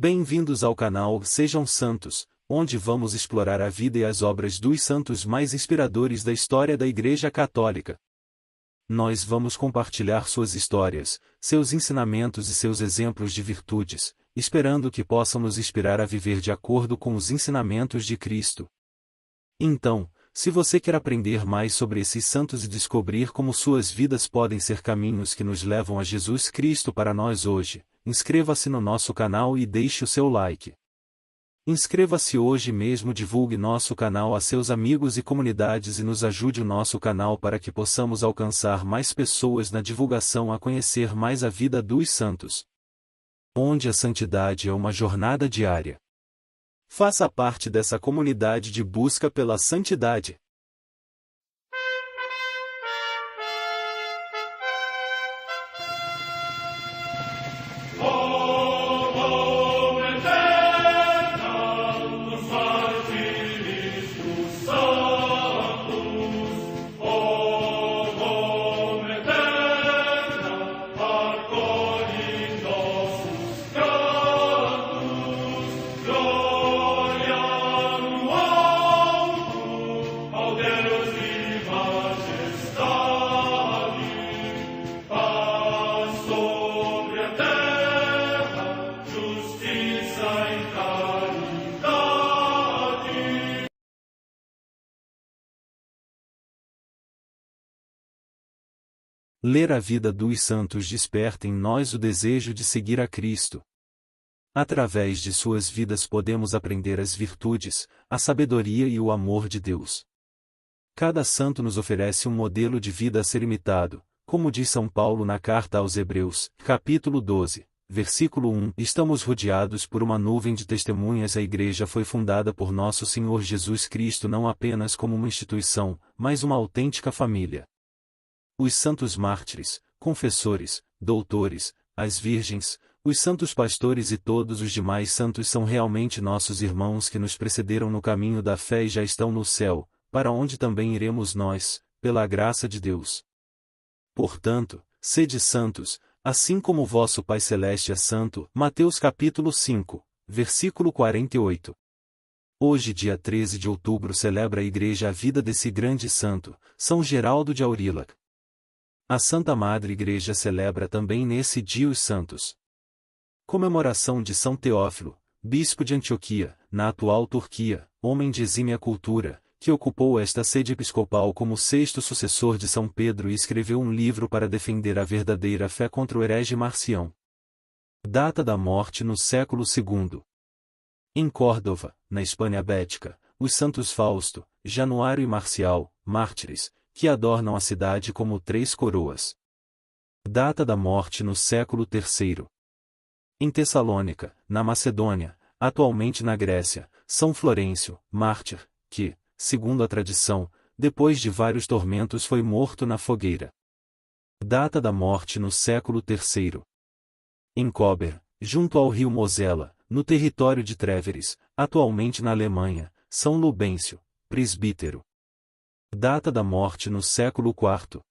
Bem-vindos ao canal Sejam Santos, onde vamos explorar a vida e as obras dos santos mais inspiradores da história da Igreja Católica. Nós vamos compartilhar suas histórias, seus ensinamentos e seus exemplos de virtudes, esperando que possam nos inspirar a viver de acordo com os ensinamentos de Cristo. Então, se você quer aprender mais sobre esses santos e descobrir como suas vidas podem ser caminhos que nos levam a Jesus Cristo para nós hoje, inscreva-se no nosso canal e deixe o seu like. Inscreva-se hoje mesmo, divulgue nosso canal a seus amigos e comunidades e nos ajude o nosso canal para que possamos alcançar mais pessoas na divulgação a conhecer mais a vida dos santos, onde a santidade é uma jornada diária. Faça parte dessa comunidade de busca pela santidade. Ler a vida dos santos desperta em nós o desejo de seguir a Cristo. Através de suas vidas podemos aprender as virtudes, a sabedoria e o amor de Deus. Cada santo nos oferece um modelo de vida a ser imitado, como diz São Paulo na carta aos Hebreus, capítulo 12, versículo 1. Estamos rodeados por uma nuvem de testemunhas. A Igreja foi fundada por nosso Senhor Jesus Cristo não apenas como uma instituição, mas uma autêntica família. Os santos mártires, confessores, doutores, as virgens, os santos pastores e todos os demais santos são realmente nossos irmãos que nos precederam no caminho da fé e já estão no céu, para onde também iremos nós, pela graça de Deus. Portanto, sede santos, assim como o vosso Pai Celeste é santo. Mateus capítulo 5, versículo 48. Hoje, dia 13 de outubro, celebra a Igreja a vida desse grande santo, São Geraldo de Aurillac. A Santa Madre Igreja celebra também nesse dia os santos. Comemoração de São Teófilo, bispo de Antioquia, na atual Turquia, homem de exímia cultura, que ocupou esta sede episcopal como sexto sucessor de São Pedro e escreveu um livro para defender a verdadeira fé contra o herege Marcião. Data da morte no século II. Em Córdoba, na Espanha bética, os santos Fausto, Januário e Marcial, mártires, que adornam a cidade como três coroas. Data da morte no século III. Em Tessalônica, na Macedônia, atualmente na Grécia, São Florencio, mártir, que, segundo a tradição, depois de vários tormentos foi morto na fogueira. Data da morte no século III. Em Kober, junto ao rio Mosela, no território de Tréveres, atualmente na Alemanha, São Lubêncio, presbítero. Data da morte no século IV.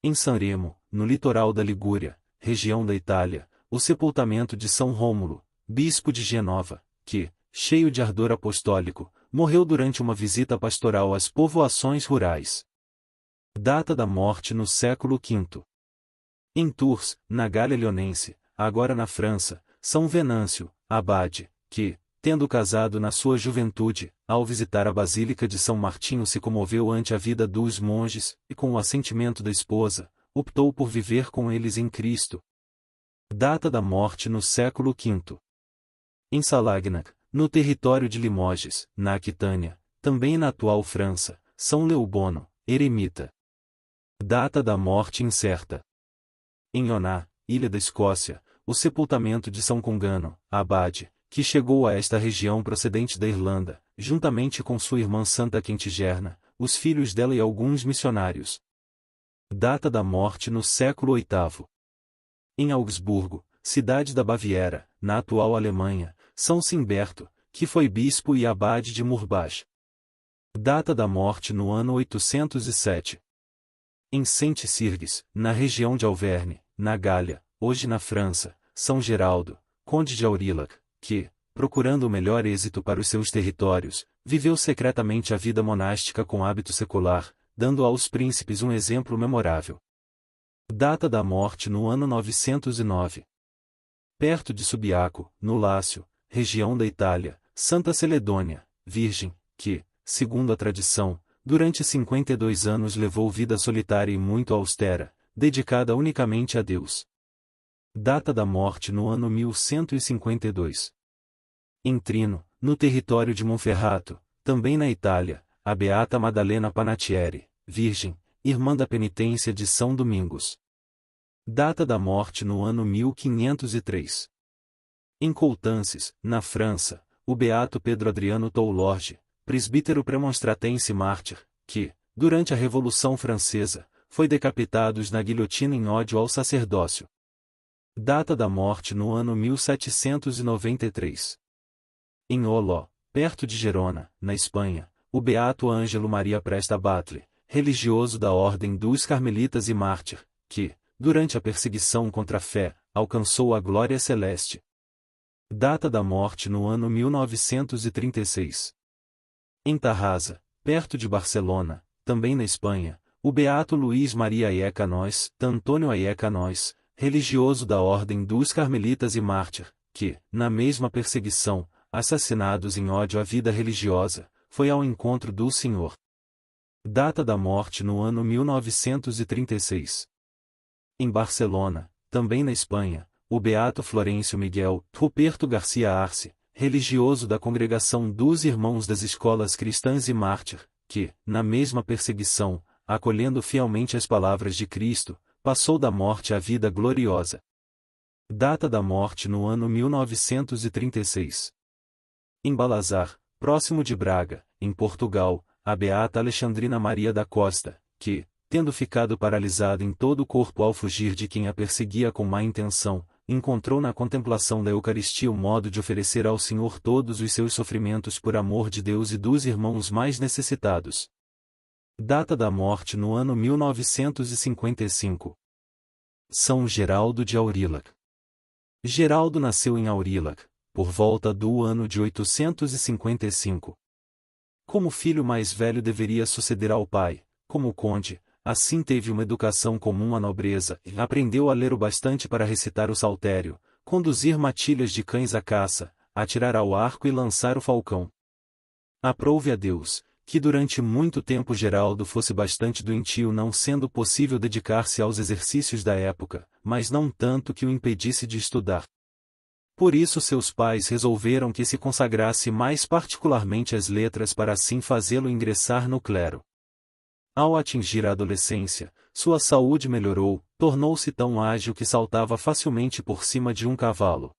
Em Sanremo, no litoral da Ligúria, região da Itália, o sepultamento de São Rômulo, bispo de Genova, que, cheio de ardor apostólico, morreu durante uma visita pastoral às povoações rurais. Data da morte no século V. Em Tours, na Gália Leonense, agora na França, São Venâncio, abade, que, tendo casado na sua juventude, ao visitar a Basílica de São Martinho se comoveu ante a vida dos monges, e com o assentimento da esposa, optou por viver com eles em Cristo. Data da morte no século V. Em Salagnac, no território de Limoges, na Aquitânia, também na atual França, São Leobono, eremita. Data da morte incerta. Em Oná, ilha da Escócia, o sepultamento de São Congano, abade, que chegou a esta região procedente da Irlanda, juntamente com sua irmã Santa Quentigerna, os filhos dela e alguns missionários. Data da morte no século VIII. Em Augsburgo, cidade da Baviera, na atual Alemanha, São Simberto, que foi bispo e abade de Murbach. Data da morte no ano 807. Em Saint-Cirgues, na região de Auvergne, na Gália, hoje na França, São Geraldo, conde de Aurillac, que, procurando o melhor êxito para os seus territórios, viveu secretamente a vida monástica com hábito secular, dando aos príncipes um exemplo memorável. Data da morte no ano 909. Perto de Subiaco, no Lácio, região da Itália, Santa Celedônia, virgem, que, segundo a tradição, durante 52 anos levou vida solitária e muito austera, dedicada unicamente a Deus. Data da morte no ano 1152. Em Trino, no território de Monferrato, também na Itália, a beata Madalena Panatieri, virgem, irmã da penitência de São Domingos. Data da morte no ano 1503. Em Coutances, na França, o beato Pedro Adriano Toulorge, presbítero premonstratense mártir, que, durante a Revolução Francesa, foi decapitado na guilhotina em ódio ao sacerdócio. Data da morte no ano 1793. Em Oló, perto de Gerona, na Espanha, o beato Ângelo Maria Presta Batlle, religioso da Ordem dos Carmelitas e mártir, que, durante a perseguição contra a fé, alcançou a glória celeste. Data da morte no ano 1936. Em Tarrasa, perto de Barcelona, também na Espanha, o beato Luís Maria Aieca Nós, Antônio Aieca Nós, religioso da Ordem dos Carmelitas e mártir, que, na mesma perseguição, assassinados em ódio à vida religiosa, foi ao encontro do Senhor. Data da morte no ano 1936. Em Barcelona, também na Espanha, o beato Florencio Miguel Ruperto Garcia Arce, religioso da Congregação dos Irmãos das Escolas Cristãs e mártir, que, na mesma perseguição, acolhendo fielmente as palavras de Cristo, passou da morte à vida gloriosa. Data da morte no ano 1936. Em Balazar, próximo de Braga, em Portugal, a beata Alexandrina Maria da Costa, que, tendo ficado paralisada em todo o corpo ao fugir de quem a perseguia com má intenção, encontrou na contemplação da Eucaristia o modo de oferecer ao Senhor todos os seus sofrimentos por amor de Deus e dos irmãos mais necessitados. Data da morte no ano 1955. São Geraldo de Aurillac. Geraldo nasceu em Aurillac, por volta do ano de 855. Como filho mais velho deveria suceder ao pai, como conde, assim teve uma educação comum à nobreza e aprendeu a ler o bastante para recitar o saltério, conduzir matilhas de cães à caça, atirar ao arco e lançar o falcão. Aprouve a Deus, que durante muito tempo Geraldo fosse bastante doentio, não sendo possível dedicar-se aos exercícios da época, mas não tanto que o impedisse de estudar. Por isso seus pais resolveram que se consagrasse mais particularmente às letras para assim fazê-lo ingressar no clero. Ao atingir a adolescência, sua saúde melhorou, tornou-se tão ágil que saltava facilmente por cima de um cavalo.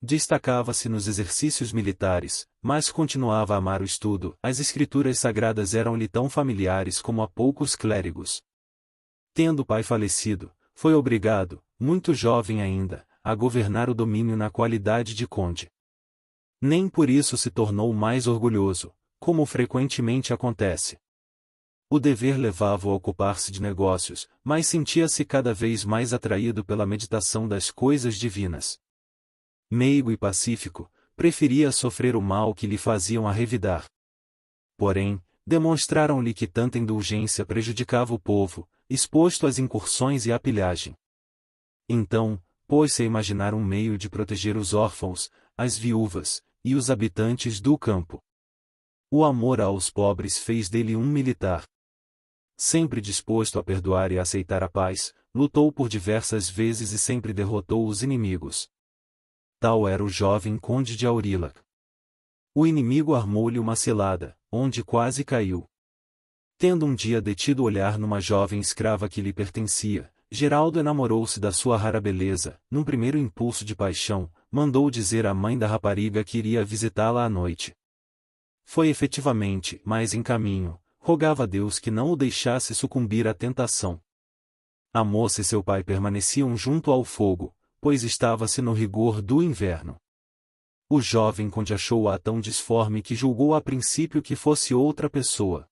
Destacava-se nos exercícios militares, mas continuava a amar o estudo. As escrituras sagradas eram-lhe tão familiares como a poucos clérigos. Tendo o pai falecido, foi obrigado, muito jovem ainda, a governar o domínio na qualidade de conde. Nem por isso se tornou mais orgulhoso, como frequentemente acontece. O dever levava-o a ocupar-se de negócios, mas sentia-se cada vez mais atraído pela meditação das coisas divinas. Meigo e pacífico, preferia sofrer o mal que lhe faziam a revidar. Porém, demonstraram-lhe que tanta indulgência prejudicava o povo, exposto às incursões e à pilhagem. Então, pôs-se a imaginar um meio de proteger os órfãos, as viúvas, e os habitantes do campo. O amor aos pobres fez dele um militar. Sempre disposto a perdoar e a aceitar a paz, lutou por diversas vezes e sempre derrotou os inimigos. Tal era o jovem conde de Aurillac. O inimigo armou-lhe uma cilada, onde quase caiu. Tendo um dia detido o olhar numa jovem escrava que lhe pertencia, Geraldo enamorou-se da sua rara beleza. Num primeiro impulso de paixão, mandou dizer à mãe da rapariga que iria visitá-la à noite. Foi efetivamente, mas em caminho, rogava a Deus que não o deixasse sucumbir à tentação. A moça e seu pai permaneciam junto ao fogo, pois estava-se no rigor do inverno. O jovem conde achou-a tão disforme que julgou a princípio que fosse outra pessoa.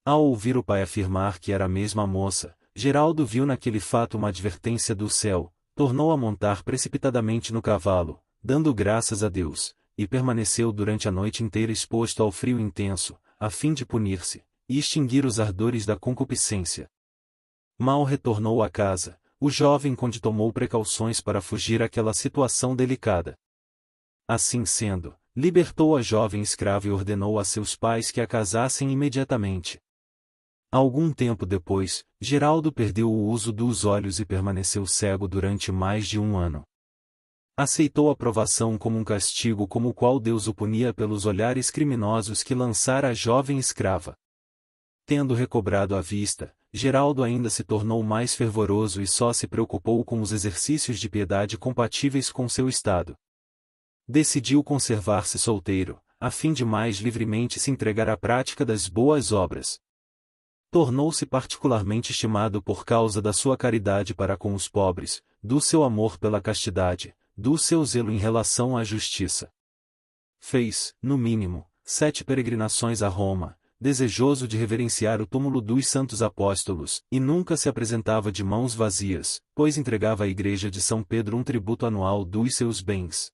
Ao ouvir o pai afirmar que era a mesma moça, Geraldo viu naquele fato uma advertência do céu, tornou a montar precipitadamente no cavalo, dando graças a Deus, e permaneceu durante a noite inteira exposto ao frio intenso, a fim de punir-se, e extinguir os ardores da concupiscência. Mal retornou à casa, o jovem conde tomou precauções para fugir àquela situação delicada. Assim sendo, libertou a jovem escrava e ordenou a seus pais que a casassem imediatamente. Algum tempo depois, Geraldo perdeu o uso dos olhos e permaneceu cego durante mais de 1 ano. Aceitou a provação como um castigo como o qual Deus o punia pelos olhares criminosos que lançara a jovem escrava. Tendo recobrado a vista, Geraldo ainda se tornou mais fervoroso e só se preocupou com os exercícios de piedade compatíveis com seu estado. Decidiu conservar-se solteiro, a fim de mais livremente se entregar à prática das boas obras. Tornou-se particularmente estimado por causa da sua caridade para com os pobres, do seu amor pela castidade, do seu zelo em relação à justiça. Fez, no mínimo, 7 peregrinações a Roma, desejoso de reverenciar o túmulo dos santos apóstolos, e nunca se apresentava de mãos vazias, pois entregava à igreja de São Pedro um tributo anual dos seus bens.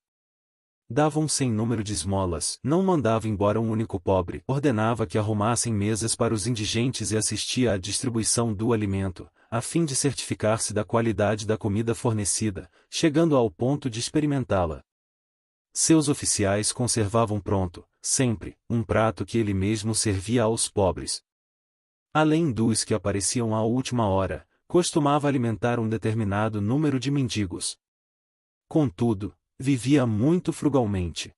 Dava um sem número de esmolas, não mandava embora um único pobre, ordenava que arrumassem mesas para os indigentes e assistia à distribuição do alimento, a fim de certificar-se da qualidade da comida fornecida, chegando ao ponto de experimentá-la. Seus oficiais conservavam pronto, sempre, um prato que ele mesmo servia aos pobres. Além dos que apareciam à última hora, costumava alimentar um determinado número de mendigos. Contudo, vivia muito frugalmente.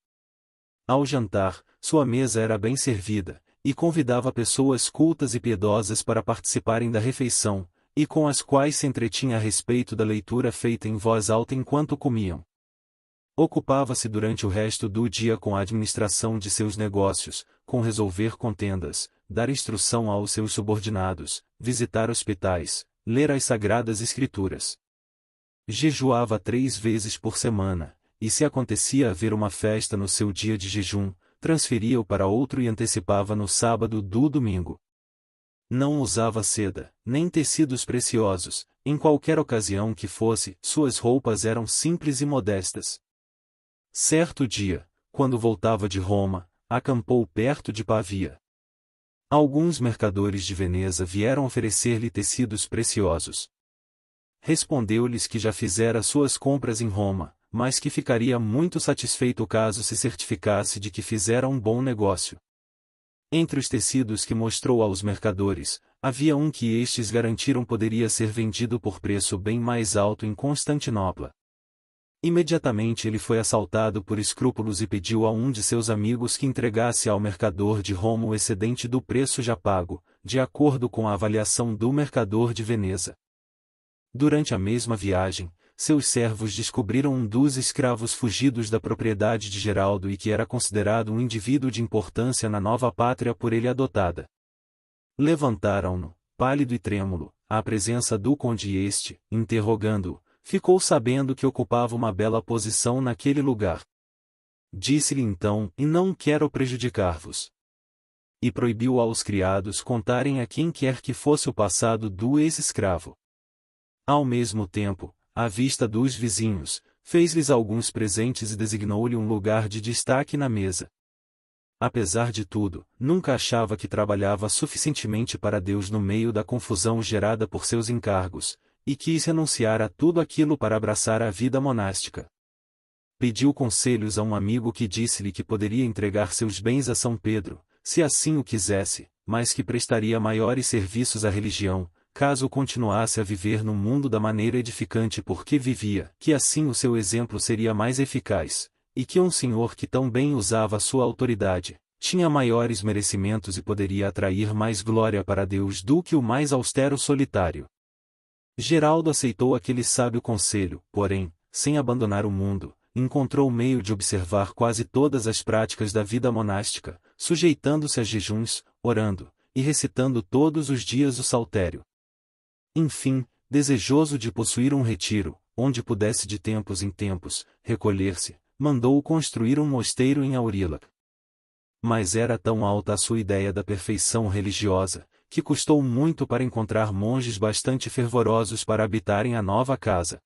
Ao jantar, sua mesa era bem servida, e convidava pessoas cultas e piedosas para participarem da refeição, e com as quais se entretinha a respeito da leitura feita em voz alta enquanto comiam. Ocupava-se durante o resto do dia com a administração de seus negócios, com resolver contendas, dar instrução aos seus subordinados, visitar hospitais, ler as Sagradas Escrituras. Jejuava 3 vezes por semana, e se acontecia haver uma festa no seu dia de jejum, transferia-o para outro e antecipava no sábado do domingo. Não usava seda, nem tecidos preciosos, em qualquer ocasião que fosse, suas roupas eram simples e modestas. Certo dia, quando voltava de Roma, acampou perto de Pavia. Alguns mercadores de Veneza vieram oferecer-lhe tecidos preciosos. Respondeu-lhes que já fizera suas compras em Roma, mas que ficaria muito satisfeito caso se certificasse de que fizera um bom negócio. Entre os tecidos que mostrou aos mercadores, havia um que estes garantiram poderia ser vendido por preço bem mais alto em Constantinopla. Imediatamente ele foi assaltado por escrúpulos e pediu a um de seus amigos que entregasse ao mercador de Roma o excedente do preço já pago, de acordo com a avaliação do mercador de Veneza. Durante a mesma viagem, seus servos descobriram um dos escravos fugidos da propriedade de Geraldo e que era considerado um indivíduo de importância na nova pátria por ele adotada. Levantaram-no, pálido e trêmulo, à presença do conde e este, interrogando-o, ficou sabendo que ocupava uma bela posição naquele lugar. Disse-lhe então, e não quero prejudicar-vos. E proibiu aos criados contarem a quem quer que fosse o passado do ex-escravo. Ao mesmo tempo, à vista dos vizinhos, fez-lhes alguns presentes e designou-lhe um lugar de destaque na mesa. Apesar de tudo, nunca achava que trabalhava suficientemente para Deus no meio da confusão gerada por seus encargos, e quis renunciar a tudo aquilo para abraçar a vida monástica. Pediu conselhos a um amigo que disse-lhe que poderia entregar seus bens a São Pedro, se assim o quisesse, mas que prestaria maiores serviços à religião, caso continuasse a viver no mundo da maneira edificante por que vivia, que assim o seu exemplo seria mais eficaz, e que um senhor que tão bem usava a sua autoridade, tinha maiores merecimentos e poderia atrair mais glória para Deus do que o mais austero solitário. Geraldo aceitou aquele sábio conselho, porém, sem abandonar o mundo, encontrou meio de observar quase todas as práticas da vida monástica, sujeitando-se a jejuns, orando, e recitando todos os dias o saltério. Enfim, desejoso de possuir um retiro, onde pudesse de tempos em tempos, recolher-se, mandou construir um mosteiro em Aurillac. Mas era tão alta a sua ideia da perfeição religiosa, que custou muito para encontrar monges bastante fervorosos para habitarem a nova casa.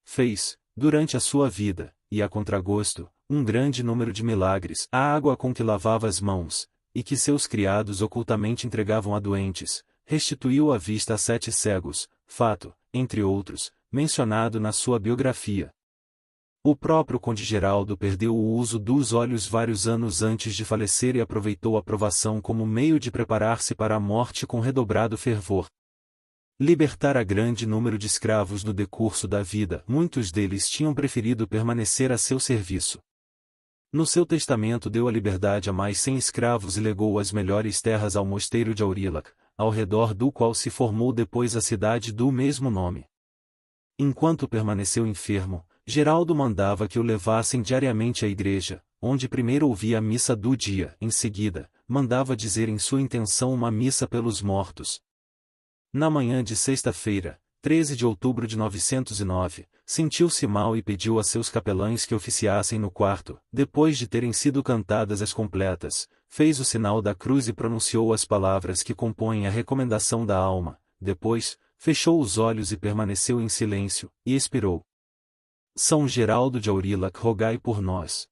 Fez, durante a sua vida, e a contragosto, um grande número de milagres, a água com que lavava as mãos, e que seus criados ocultamente entregavam a doentes, restituiu a vista a 7 cegos, fato, entre outros, mencionado na sua biografia. O próprio Conde Geraldo perdeu o uso dos olhos vários anos antes de falecer e aproveitou a provação como meio de preparar-se para a morte com redobrado fervor. Libertara grande número de escravos no decurso da vida, muitos deles tinham preferido permanecer a seu serviço. No seu testamento deu a liberdade a mais 100 escravos e legou as melhores terras ao mosteiro de Aurillac, ao redor do qual se formou depois a cidade do mesmo nome. Enquanto permaneceu enfermo, Geraldo mandava que o levassem diariamente à igreja, onde primeiro ouvia a missa do dia, em seguida, mandava dizer em sua intenção uma missa pelos mortos. Na manhã de sexta-feira, 13 de outubro de 909, sentiu-se mal e pediu a seus capelães que oficiassem no quarto. Depois de terem sido cantadas as completas, fez o sinal da cruz e pronunciou as palavras que compõem a recomendação da alma. Depois, fechou os olhos e permaneceu em silêncio, e expirou. São Geraldo de Aurillac, rogai por nós.